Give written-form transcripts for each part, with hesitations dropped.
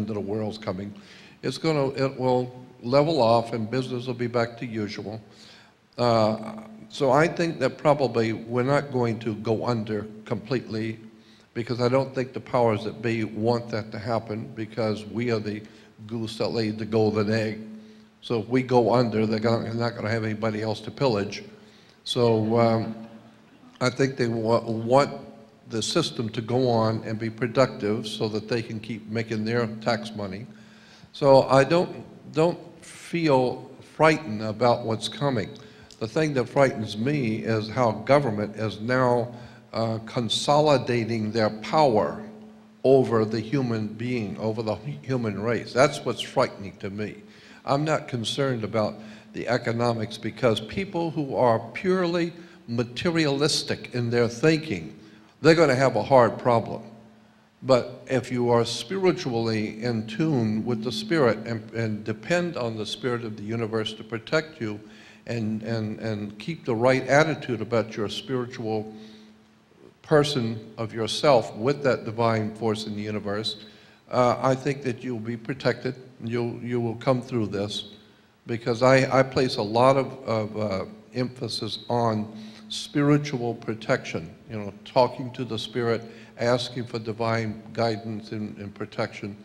end of the world's coming. It will level off and business will be back to usual. So I think that probably we're not going to go under completely, because I don't think the powers that be want that to happen, because we are the goose that laid the golden egg. So if we go under, they're not going to have anybody else to pillage. So I think they want the system to go on and be productive so that they can keep making their tax money. So I don't feel frightened about what's coming. The thing that frightens me is how government is now consolidating their power over the human being, over the human race. That's what's frightening to me. I'm not concerned about the economics, because people who are purely materialistic in their thinking, they're going to have a hard problem. But if you are spiritually in tune with the Spirit and depend on the Spirit of the universe to protect you, and keep the right attitude about your spiritual person of yourself with that divine force in the universe, I think that you'll be protected. You will come through this, because I place a lot of emphasis on spiritual protection, you know, talking to the Spirit, asking for divine guidance and protection.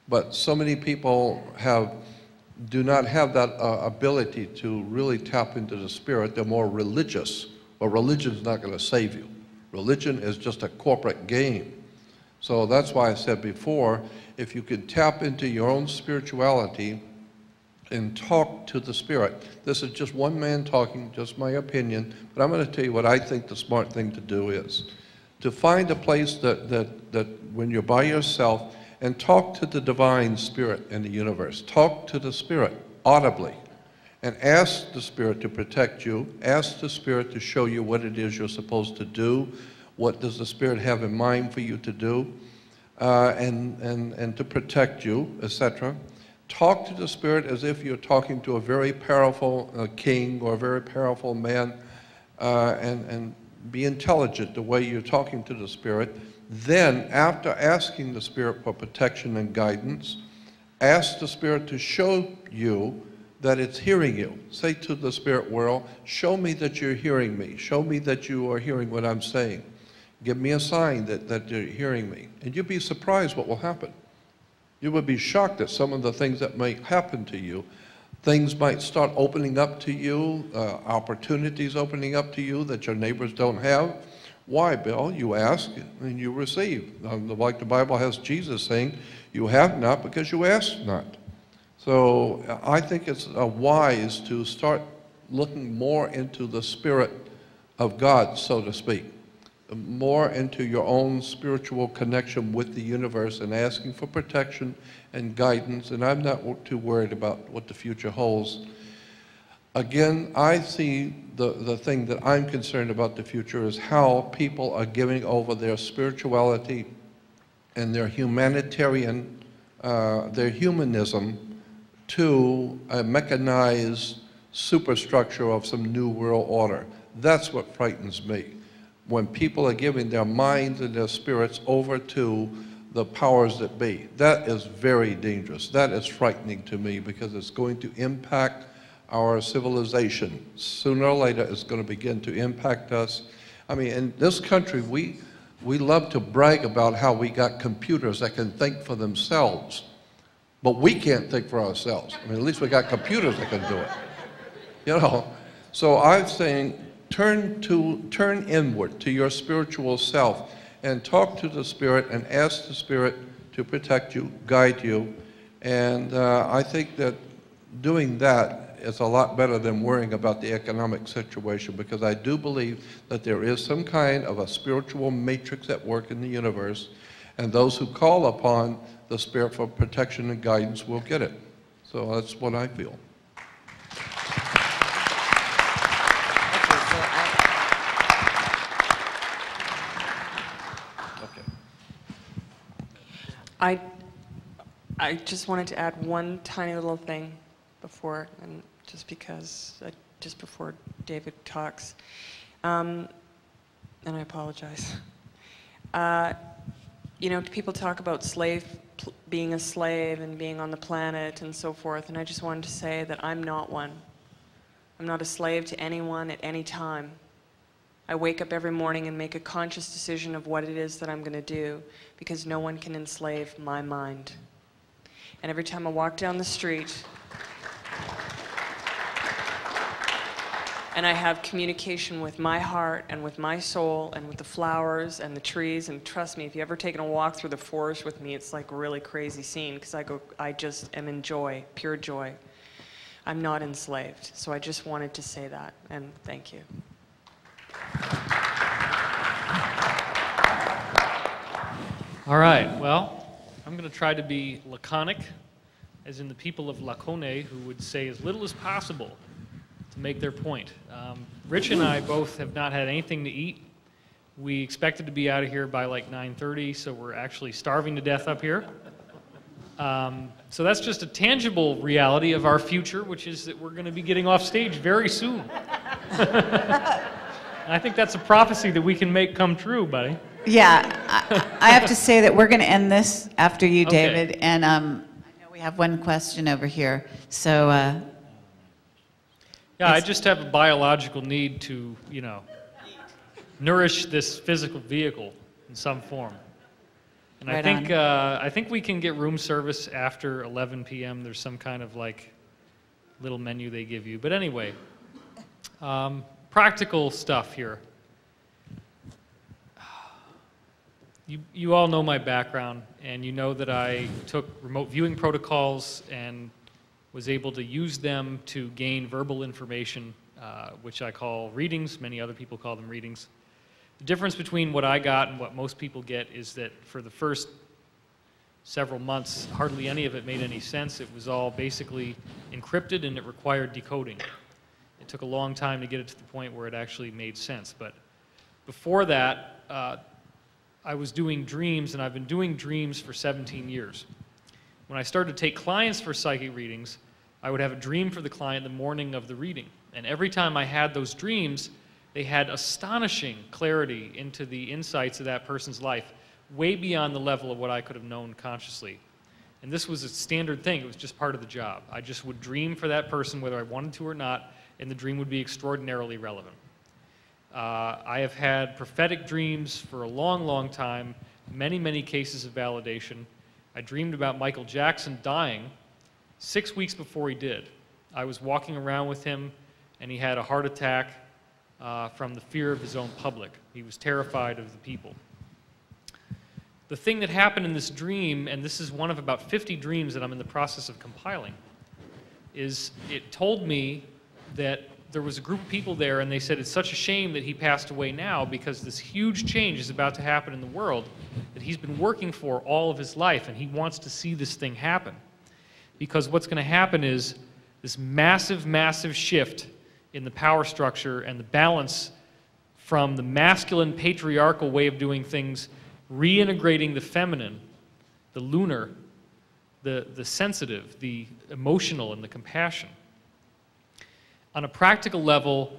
But so many people do not have that ability to really tap into the Spirit. They're more religious, but religion's not going to save you. Religion is just a corporate game. So that's why I said before, if you can tap into your own spirituality and talk to the Spirit. This is just one man talking, just my opinion, but I'm going to tell you what I think the smart thing to do is. To find a place that when you're by yourself, and talk to the divine Spirit in the universe. Talk to the Spirit audibly, and ask the Spirit to protect you. Ask the Spirit to show you what it is you're supposed to do. What does the Spirit have in mind for you to do, and to protect you, etc. Talk to the Spirit as if you're talking to a very powerful king or a very powerful man, and be intelligent the way you're talking to the Spirit. Then, after asking the Spirit for protection and guidance, ask the Spirit to show you that it's hearing you. Say to the spirit world, show me that you're hearing me. Show me that you are hearing what I'm saying. Give me a sign that you're hearing me. And you'll be surprised what will happen. You would be shocked at some of the things that might happen to you. Things might start opening up to you, opportunities opening up to you that your neighbors don't have. Why, Bill? You ask and you receive. Like the Bible has Jesus saying, you have not because you ask not. So I think it's wise to start looking more into the Spirit of God, so to speak, more into your own spiritual connection with the universe and asking for protection and guidance. And I'm not too worried about what the future holds. Again, I see the thing that I'm concerned about the future is how people are giving over their spirituality and their humanitarian, their humanism to a mechanized superstructure of some new world order. That's what frightens me. When people are giving their minds and their spirits over to the powers that be. That is very dangerous. That is frightening to me because it's going to impact our civilization. Sooner or later, it's going to begin to impact us. I mean, in this country, we love to brag about how we got computers that can think for themselves, but we can't think for ourselves. I mean, at least we got computers that can do it. You know, so I'm saying, turn inward to your spiritual self and talk to the Spirit and ask the Spirit to protect you, guide you, and I think that doing that is a lot better than worrying about the economic situation, because I do believe that there is some kind of a spiritual matrix at work in the universe, and those who call upon the Spirit for protection and guidance will get it. So that's what I feel. I just wanted to add one tiny little thing before, and just before David talks, and I apologize. You know, people talk about being a slave and being on the planet and so forth, and I just wanted to say that I'm not one. I'm not a slave to anyone at any time. I wake up every morning and make a conscious decision of what it is that I'm going to do, because no one can enslave my mind. And every time I walk down the street and I have communication with my heart and with my soul and with the flowers and the trees, and trust me, if you've ever taken a walk through the forest with me, it's like a really crazy scene, because I just am in joy, pure joy. I'm not enslaved. So I just wanted to say that, and thank you. All right, well, I'm going to try to be laconic, as in the people of Lacone, who would say as little as possible to make their point. Rich and I both have not had anything to eat. We expected to be out of here by like 9:30, so we're actually starving to death up here. So that's just a tangible reality of our future, which is that we're going to be getting off stage very soon. I think that's a prophecy that we can make come true, buddy. Yeah, I have to say that we're going to end this after you, Okay. David, and I know we have one question over here. So, Yeah, I just have a biological need to, you know, nourish this physical vehicle in some form. And Right I think we can get room service after 11 p.m. There's some kind of like little menu they give you. But anyway, practical stuff here. You all know my background, and you know that I took remote viewing protocols and was able to use them to gain verbal information, which I call readings. Many other people call them readings. The difference between what I got and what most people get is that for the first several months, hardly any of it made any sense. It was all basically encrypted, and it required decoding. It took a long time to get it to the point where it actually made sense. But before that, I was doing dreams, and I've been doing dreams for 17 years. When I started to take clients for psychic readings, I would have a dream for the client the morning of the reading. And every time I had those dreams, they had astonishing clarity into the insights of that person's life, way beyond the level of what I could have known consciously. And this was a standard thing. It was just part of the job. I just would dream for that person whether I wanted to or not, and the dream would be extraordinarily relevant. I have had prophetic dreams for a long, long time, many, many cases of validation. I dreamed about Michael Jackson dying 6 weeks before he did. I was walking around with him, and he had a heart attack from the fear of his own public. He was terrified of the people. The thing that happened in this dream, and this is one of about 50 dreams that I'm in the process of compiling, is it told me that there was a group of people there, and they said it's such a shame that he passed away now because this huge change is about to happen in the world that he's been working for all of his life, and he wants to see this thing happen. Because what's going to happen is this massive, massive shift in the power structure and the balance from the masculine patriarchal way of doing things, reintegrating the feminine, the lunar, the sensitive, the emotional, and the compassion. On a practical level,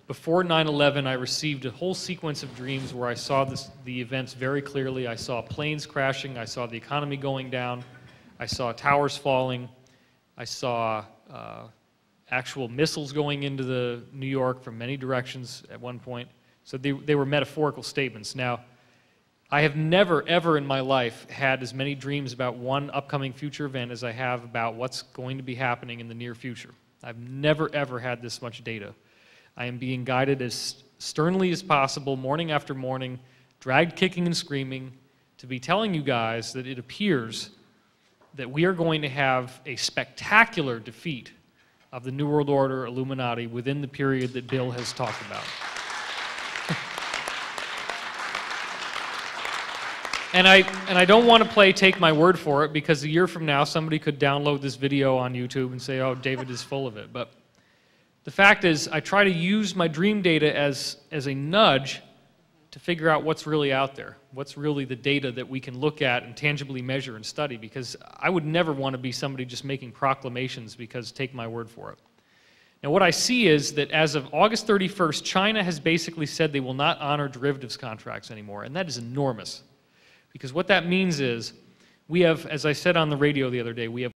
before 9/11, I received a whole sequence of dreams where I saw the events very clearly. I saw planes crashing, I saw the economy going down, I saw towers falling, I saw actual missiles going into New York from many directions at one point. So they were metaphorical statements. Now, I have never, ever in my life had as many dreams about one upcoming future event as I have about what's going to be happening in the near future. I've never, ever had this much data. I am being guided as sternly as possible, morning after morning, dragged kicking and screaming, to be telling you guys that it appears that we are going to have a spectacular defeat of the New World Order Illuminati within the period that Bill has talked about. And I don't want to take my word for it, because a year from now somebody could download this video on YouTube and say, oh, David is full of it. But the fact is, I try to use my dream data as a nudge to figure out what's really out there, what's really the data that we can look at and tangibly measure and study, because I would never want to be somebody just making proclamations because take my word for it. Now what I see is that as of August 31st, China has basically said they will not honor derivatives contracts anymore, and that is enormous. Because what that means is, We have, as I said on the radio the other day, we have